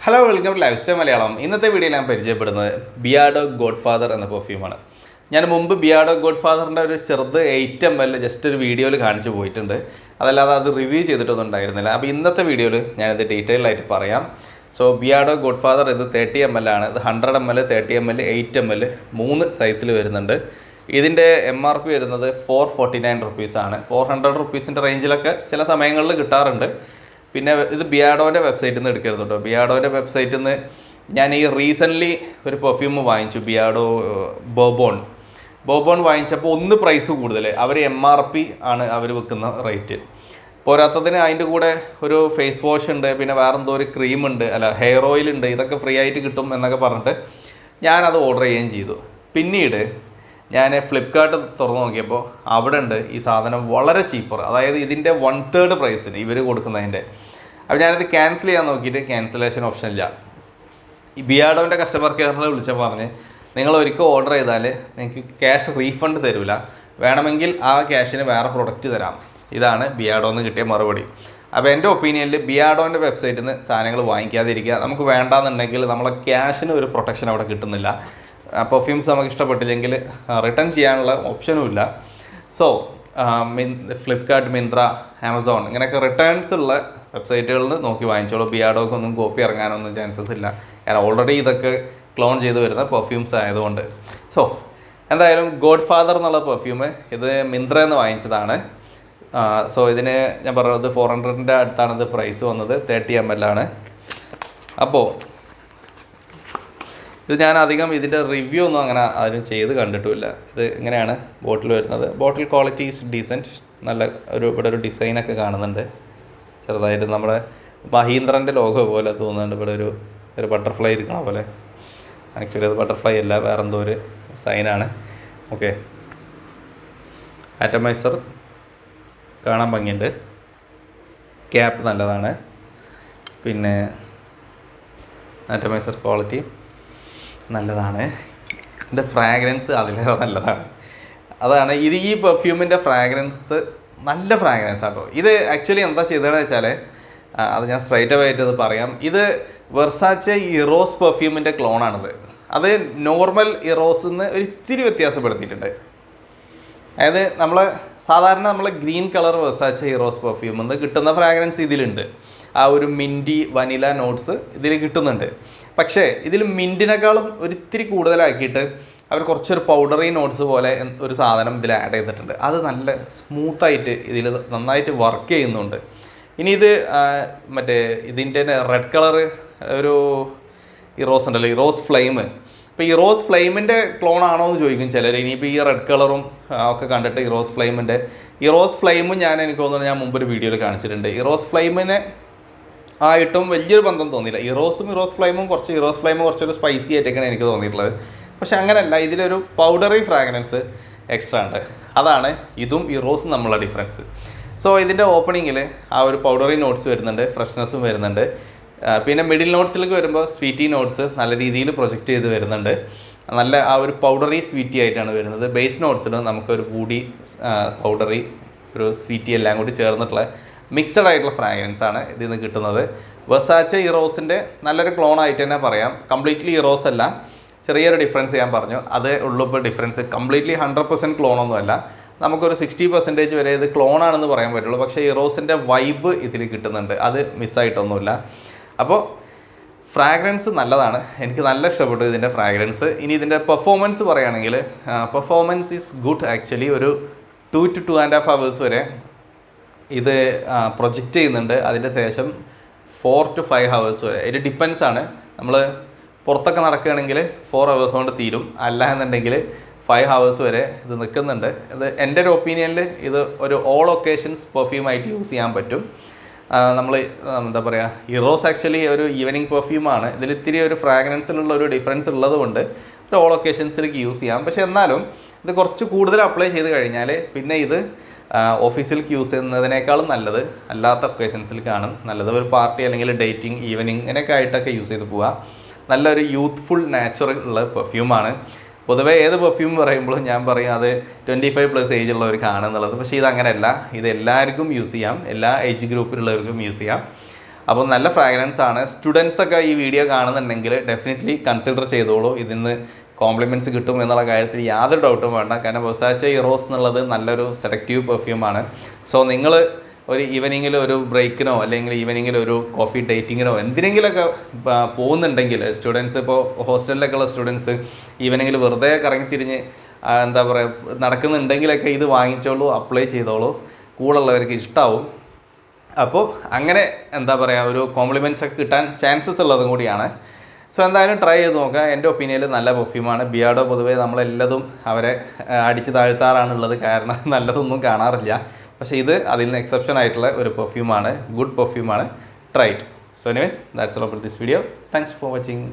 Hello welcome to lifestyle Malayalam. ഇന്നത്തെ വീഡിയോയിൽ ഞാൻ പരിചയപ്പെടുന്നത് ബിയാർഡോ ഗോഡ്ഫാദർ എന്ന പെർഫ്യൂമാണ്. ഞാൻ മുമ്പ് ബിയാർഡോ ഗോഡ്ഫാദറിൻ്റെ ഒരു ചെറുത് 8 ml ജസ്റ്റ് ഒരു വീഡിയോയിൽ കാണിച്ചു പോയിട്ടുണ്ട്. അതല്ലാതെ അത് റിവ്യൂ ചെയ്തിട്ടൊന്നും ഉണ്ടായിരുന്നില്ല. അപ്പോൾ ഇന്നത്തെ വീഡിയോയിൽ ഞാനിത് ഡീറ്റെയിൽ ആയിട്ട് പറയാം. സോ ബിയാർഡോ ഗോഡ്ഫാദർ ഇത് 30 ml ആണ്. ഇത് 100 ml, 30 ml, 8 ml 3 സൈസിൽ വരുന്നുണ്ട്. ഇതിൻ്റെ MRP വരുന്നത് 449 റുപ്പീസാണ്. 400 റുപ്പീസിൻ്റെ റേഞ്ചിലൊക്കെ ചില സമയങ്ങളിൽ കിട്ടാറുണ്ട്. പിന്നെ ഇത് ബിയാർഡോൻ്റെ വെബ്സൈറ്റിൽ നിന്ന് എടുക്കരുത് കേട്ടോ. ബിയാർഡോൻ്റെ വെബ്സൈറ്റിൽ നിന്ന് ഞാൻ ഈ റീസെൻ്റ്ലി ഒരു പെർഫ്യൂം വാങ്ങിച്ചു, ബിയാർഡോ ബോബോൺ വാങ്ങിച്ചപ്പോൾ ഒന്ന് പ്രൈസ് കൂടുതൽ. അവർ MRP ആണ് അവർ വെക്കുന്ന റേറ്റ്. പോരാത്തതിന് അതിൻ്റെ കൂടെ ഒരു ഫേസ് വാഷ് ഉണ്ട്, പിന്നെ വേറെന്തോ ഒരു ക്രീമുണ്ട്, ഹെയർ ഓയിൽ ഉണ്ട്, ഇതൊക്കെ ഫ്രീ ആയിട്ട് കിട്ടും എന്നൊക്കെ പറഞ്ഞിട്ട് ഞാനത് ഓർഡർ ചെയ്യുകയും ചെയ്തു. പിന്നീട് ഞാൻ ഫ്ലിപ്കാർട്ട് തുറന്നു നോക്കിയപ്പോൾ അവിടെ ഉണ്ട് ഈ സാധനം വളരെ ചീപ്പർ, അതായത് ഇതിൻ്റെ 1/3 പ്രൈസിന് ഇവർ കൊടുക്കുന്നതിൻ്റെ. അപ്പോൾ ഞാനിത് ക്യാൻസൽ ചെയ്യാൻ നോക്കിയിട്ട് ക്യാൻസലേഷൻ ഓപ്ഷൻ ഇല്ല. ഈ ബിയാർഡോൻ്റെ കസ്റ്റമർ കെയറിൽ വിളിച്ചാൽ പറഞ്ഞ് നിങ്ങൾ ഒരിക്കൽ ഓർഡർ ചെയ്താൽ നിങ്ങൾക്ക് ക്യാഷ് റീഫണ്ട് തരില്ല, വേണമെങ്കിൽ ആ ക്യാഷിന് വേറെ പ്രൊഡക്റ്റ് തരാം. ഇതാണ് ബിയാർഡോന്ന് കിട്ടിയ മറുപടി. അപ്പോൾ എൻ്റെ ഒപ്പീനിയനിൽ ബിയാർഡോൻ്റെ വെബ്സൈറ്റിൽ നിന്ന് സാധനങ്ങൾ വാങ്ങിക്കാതിരിക്കുക. നമുക്ക് വേണ്ടാന്നുണ്ടെങ്കിൽ നമ്മളെ ക്യാഷിന് ഒരു പ്രൊട്ടക്ഷൻ അവിടെ കിട്ടുന്നില്ല. പെർഫ്യൂംസ് നമുക്ക് ഇഷ്ടപ്പെട്ടില്ലെങ്കിൽ റിട്ടേൺ ചെയ്യാനുള്ള ഓപ്ഷനും ഇല്ല. സോ ഫ്ലിപ്കാർട്ട്, മിന്ത്ര, ആമസോൺ ഇങ്ങനെയൊക്കെ റിട്ടേൺസ് ഉള്ള വെബ്സൈറ്റുകളിൽ നിന്ന് നോക്കി വാങ്ങിച്ചോളൂ. ബിയാർഡോക്കൊന്നും കോപ്പി ഇറങ്ങാനൊന്നും ചാൻസസ് ഇല്ല. കാരണം ഓൾറെഡി ഇതൊക്കെ ക്ലോൺ ചെയ്ത് വരുന്ന പെർഫ്യൂംസ് ആയതുകൊണ്ട്. സോ എന്തായാലും ഗോഡ്ഫാദർ എന്നുള്ള പെർഫ്യൂം ഇത് മിന്ത്രയിൽ നിന്ന് വാങ്ങിച്ചതാണ്. സോ ഇതിന് ഞാൻ പറഞ്ഞത് 400ൻ്റെ അടുത്താണ് ഇത് പ്രൈസ് വന്നത്. 30 ml ആണ്. അപ്പോൾ ഇത് ഞാൻ അധികം ഇതിൻ്റെ റിവ്യൂ ഒന്നും അങ്ങനെ ആരും ചെയ്ത് കണ്ടിട്ടുമില്ല. ഇത് ഇങ്ങനെയാണ് ബോട്ടിൽ വരുന്നത്. ബോട്ടിൽ ക്വാളിറ്റി ഈസ് ഡീസൻറ്റ്. നല്ല ഇവിടെ ഒരു ഡിസൈനൊക്കെ കാണുന്നുണ്ട് ചെറുതായിട്ട്. നമ്മുടെ മഹീന്ദ്രൻ്റെ ലോഗോ പോലെ തോന്നുന്നുണ്ട്. ഇവിടെ ഒരു ബട്ടർഫ്ലൈ ഇരിക്കണ പോലെ. ആക്ച്വലി അത് ബട്ടർഫ്ലൈ അല്ല, വേറെന്തോ ഒരു സൈനാണ്. ഓക്കെ, ആറ്റമൈസർ കാണാൻ ഭംഗിയുണ്ട്. ക്യാപ്പ് നല്ലതാണ്. പിന്നെ ആറ്റമൈസർ ക്വാളിറ്റി നല്ലതാണ്. ഇതിൻ്റെ ഫ്രാഗ്രൻസ് അതിലേറെ നല്ലതാണ്. അതാണ് ഇത്. ഈ പെർഫ്യൂമിൻ്റെ ഫ്രാഗ്രൻസ് നല്ല ഫ്രാഗ്രൻസ് ആട്ടോ. ഇത് ആക്ച്വലി എന്താ ചെയ്തതെന്ന് വെച്ചാൽ അത് ഞാൻ സ്ട്രൈറ്റ് ആയിട്ട് അത് പറയാം. ഇത് വെർസാച്ചെ ഇറോസ് പെർഫ്യൂമിൻ്റെ ക്ലോണാണിത്. അത് നോർമൽ ഇറോസിൽ നിന്ന് ഒരു ഇത്തിരി വ്യത്യാസപ്പെടുത്തിയിട്ടുണ്ട്. അതായത് സാധാരണ നമ്മൾ ഗ്രീൻ കളർ വെർസാച്ചെ ഇറോസ് പെർഫ്യൂമിൽ നിന്ന് കിട്ടുന്ന ഫ്രാഗ്രൻസ് ഇതിലുണ്ട്. ആ ഒരു മിൻറ്റി വനില നോട്ട്സ് ഇതിൽ കിട്ടുന്നുണ്ട്. പക്ഷേ ഇതിൽ മിൻറ്റിനേക്കാളും ഒരിത്തിരി കൂടുതലാക്കിയിട്ട് അവർ കുറച്ചൊരു പൗഡറി നോട്ട്സ് പോലെ ഒരു സാധനം ഇതിൽ ആഡ് ചെയ്തിട്ടുണ്ട്. അത് നല്ല സ്മൂത്തായിട്ട് ഇതിൽ നന്നായിട്ട് വർക്ക് ചെയ്യുന്നുണ്ട്. ഇനി ഇത് മറ്റേ ഇതിൻ്റെ റെഡ് കളർ ഒരു ഇറോസ് ഉണ്ടല്ലോ, ഇറോസ് ഫ്ലെയിം. ഇപ്പോൾ ഇറോസ് ഫ്ലെയിമിൻ്റെ ക്ലോൺ ആണോ എന്ന് ചോദിക്കും ചിലർ. ഇനിയിപ്പോൾ ഈ റെഡ് കളറും ഒക്കെ കണ്ടിട്ട് ഇറോസ് ഫ്ലെയിമും എനിക്ക് തോന്നുന്നു ഞാൻ മുമ്പൊരു വീഡിയോയിൽ കാണിച്ചിട്ടുണ്ട്. ഇറോസ് ഫ്ലെയിമിനെ ആയിട്ടും വലിയൊരു ബന്ധം തോന്നിയില്ല. ഇറോസ് ഫ്ലെയിമും കുറച്ചൊരു സ്പൈസി ആയിട്ടൊക്കെയാണ് എനിക്ക് തോന്നിയിട്ടുള്ളത്. പക്ഷെ അങ്ങനെയല്ല, ഇതിലൊരു പൗഡറി ഫ്രാഗ്രൻസ് എക്സ്ട്രാ ഉണ്ട്. അതാണ് ഇതും ഇറോസും തമ്മിലുള്ള ഡിഫറൻസ്. സോ ഇതിൻ്റെ ഓപ്പണിങ്ങിൽ ആ ഒരു പൗഡറി നോട്ട്സ് വരുന്നുണ്ട്, ഫ്രഷ്നെസ്സും വരുന്നുണ്ട്. പിന്നെ മിഡിൽ നോട്ട്സിലേക്ക് വരുമ്പോൾ സ്വീറ്റി നോട്ട്സ് നല്ല രീതിയിൽ പ്രൊജക്റ്റ് ചെയ്ത് വരുന്നുണ്ട്. നല്ല ആ ഒരു പൗഡറി സ്വീറ്റി ആയിട്ടാണ് വരുന്നത്. ബേസ് നോട്ട്സിന് നമുക്കൊരു കൂടി പൗഡറി ഒരു സ്വീറ്റി എല്ലാം കൂടി ചേർന്നിട്ടുള്ള മിക്സഡ് ആയിട്ടുള്ള ഫ്രാഗ്രൻസ് ആണ് ഇതിൽ നിന്ന് കിട്ടുന്നത്. വെർസാച്ചെ ഇറോസിൻ്റെ നല്ലൊരു ക്ലോൺ ആയിട്ട് തന്നെ പറയാം. കംപ്ലീറ്റ്ലി ഇറോസ് അല്ല, ചെറിയൊരു ഡിഫറൻസ് ഞാൻ പറഞ്ഞു. അതേ ഉള്ളൂ ഇപ്പോൾ ഡിഫറൻസ്. കംപ്ലീറ്റ്ലി 100% ക്ലോണൊന്നുമല്ല. നമുക്കൊരു 60% വരെ ഇത് ക്ലോണാണെന്ന് പറയാൻ പറ്റുള്ളൂ. പക്ഷേ ഇറോസിൻ്റെ വൈബ് ഇതിൽ കിട്ടുന്നുണ്ട്. അത് മിസ്സായിട്ടൊന്നുമില്ല. അപ്പോൾ ഫ്രാഗ്രൻസ് നല്ലതാണ്. എനിക്ക് നല്ല ഇഷ്ടപ്പെട്ടു ഇതിൻ്റെ ഫ്രാഗ്രൻസ്. ഇനി ഇതിൻ്റെ പെർഫോമൻസ് പറയുകയാണെങ്കിൽ പെർഫോമൻസ് ഈസ് ഗുഡ്. ആക്ച്വലി ഒരു 2 to 2.5 hours വരെ ഇത് പ്രൊജക്റ്റ് ചെയ്യുന്നുണ്ട്. അതിൻ്റെ ശേഷം 4 to 5 hours വരെ. ഇത് ഡിപ്പെൻസ് ആണ്. നമ്മൾ പുറത്തൊക്കെ നടക്കുകയാണെങ്കിൽ 4 hours കൊണ്ട് തീരും. അല്ല എന്നുണ്ടെങ്കിൽ 5 hours വരെ ഇത് നിൽക്കുന്നുണ്ട്. ഇത് എൻ്റെ ഒരു ഒപ്പീനിയനിൽ ഇത് ഒരു ഓൾ ഒക്കേഷൻസ് പെർഫ്യൂമായിട്ട് യൂസ് ചെയ്യാൻ പറ്റും. നമ്മൾ എന്താ പറയുക, ഇറോസ് ആക്ച്വലി ഒരു ഈവനിങ് പെർഫ്യൂമാണ്. ഇതിൽ ഇത്തിരി ഒരു ഫ്രാഗ്രൻസിലുള്ള ഒരു ഡിഫറൻസ് ഉള്ളത് കൊണ്ട് ഒരു ഓൾ ഒക്കേഷൻസിലേക്ക് യൂസ് ചെയ്യാം. പക്ഷേ എന്നാലും ഇത് കുറച്ച് കൂടുതൽ അപ്ലൈ ചെയ്ത് കഴിഞ്ഞാൽ പിന്നെ ഇത് ഓഫീസിലേക്ക് യൂസ് ചെയ്യുന്നതിനേക്കാളും നല്ലത് അല്ലാത്ത ഒക്കേഷൻസിലേക്കാണ് നല്ലത്. ഒരു പാർട്ടി അല്ലെങ്കിൽ ഡേറ്റിംഗ്, ഈവനിങ് ഇങ്ങനെയൊക്കെ ആയിട്ടൊക്കെ യൂസ് ചെയ്ത് പോവുക. നല്ലൊരു യൂത്ത്ഫുൾ നാച്ചുറൽ ഉള്ള പെർഫ്യൂമാണ്. പൊതുവേ ഏത് പെർഫ്യൂം പറയുമ്പോഴും ഞാൻ പറയും അത് 25+ ഏജ് ഉള്ളവർക്ക് ആണെന്നുള്ളത്. പക്ഷേ ഇതങ്ങനെയല്ല. ഇത് എല്ലാവർക്കും യൂസ് ചെയ്യാം, എല്ലാ ഏജ് ഗ്രൂപ്പിലുള്ളവർക്കും യൂസ് ചെയ്യാം. അപ്പോൾ നല്ല ഫ്രാഗ്രൻസ് ആണ്. സ്റ്റുഡൻസൊക്കെ ഈ വീഡിയോ കാണുന്നുണ്ടെങ്കിൽ ഡെഫിനറ്റ്ലി കൺസിഡർ ചെയ്തോളൂ. ഇതിന്ന് കോംപ്ലിമെൻറ്റ്സ് കിട്ടും എന്നുള്ള കാര്യത്തിൽ യാതൊരു ഡൗട്ടും വേണ്ട. കാരണം വെർസാച്ചെ ഇറോസ് എന്നുള്ളത് നല്ലൊരു സെലക്റ്റീവ് പെർഫ്യൂമാണ്. സോ നിങ്ങൾ ഒരു ഈവനിങ്ങിൽ ഒരു ബ്രേക്കിനോ അല്ലെങ്കിൽ ഈവനിങ്ങിൽ ഒരു കോഫി ഡേറ്റിങ്ങിനോ എന്തിനെങ്കിലുമൊക്കെ പോകുന്നുണ്ടെങ്കിൽ, സ്റ്റുഡൻസ് ഇപ്പോൾ ഹോസ്റ്റലിലൊക്കെ ഉള്ള സ്റ്റുഡൻസ് ഈവനിങ്ങിൽ വെറുതെ കറങ്ങിത്തിരിഞ്ഞ് എന്താ പറയുക നടക്കുന്നുണ്ടെങ്കിലൊക്കെ ഇത് വാങ്ങിച്ചോളൂ, അപ്ലൈ ചെയ്തോളൂ, കൂടെയുള്ളവർക്ക് ഇഷ്ടമാവും. അപ്പോൾ അങ്ങനെ എന്താ പറയുക ഒരു കോംപ്ലിമെൻറ്റ്സ് ഒക്കെ കിട്ടാൻ ചാൻസസ് ഉള്ളതും കൂടിയാണ്. സോ എന്തായാലും ട്രൈ ചെയ്ത് നോക്കുക. എൻ്റെ ഒപ്പീനിയനിൽ നല്ല പെർഫ്യൂമാണ്. ബിയാർഡോ പൊതുവേ നമ്മളെല്ലതും അവരെ അടിച്ച് താഴ്ത്താറാണുള്ളത്, കാരണം നല്ലതൊന്നും കാണാറില്ല. പക്ഷേ ഇത് അതിൽ നിന്ന് എക്സെപ്ഷൻ ആയിട്ടുള്ള ഒരു പെർഫ്യൂമാണ്, ഗുഡ് പെർഫ്യൂമാണ്. Try it. So anyways that's all for this video. Thanks for watching.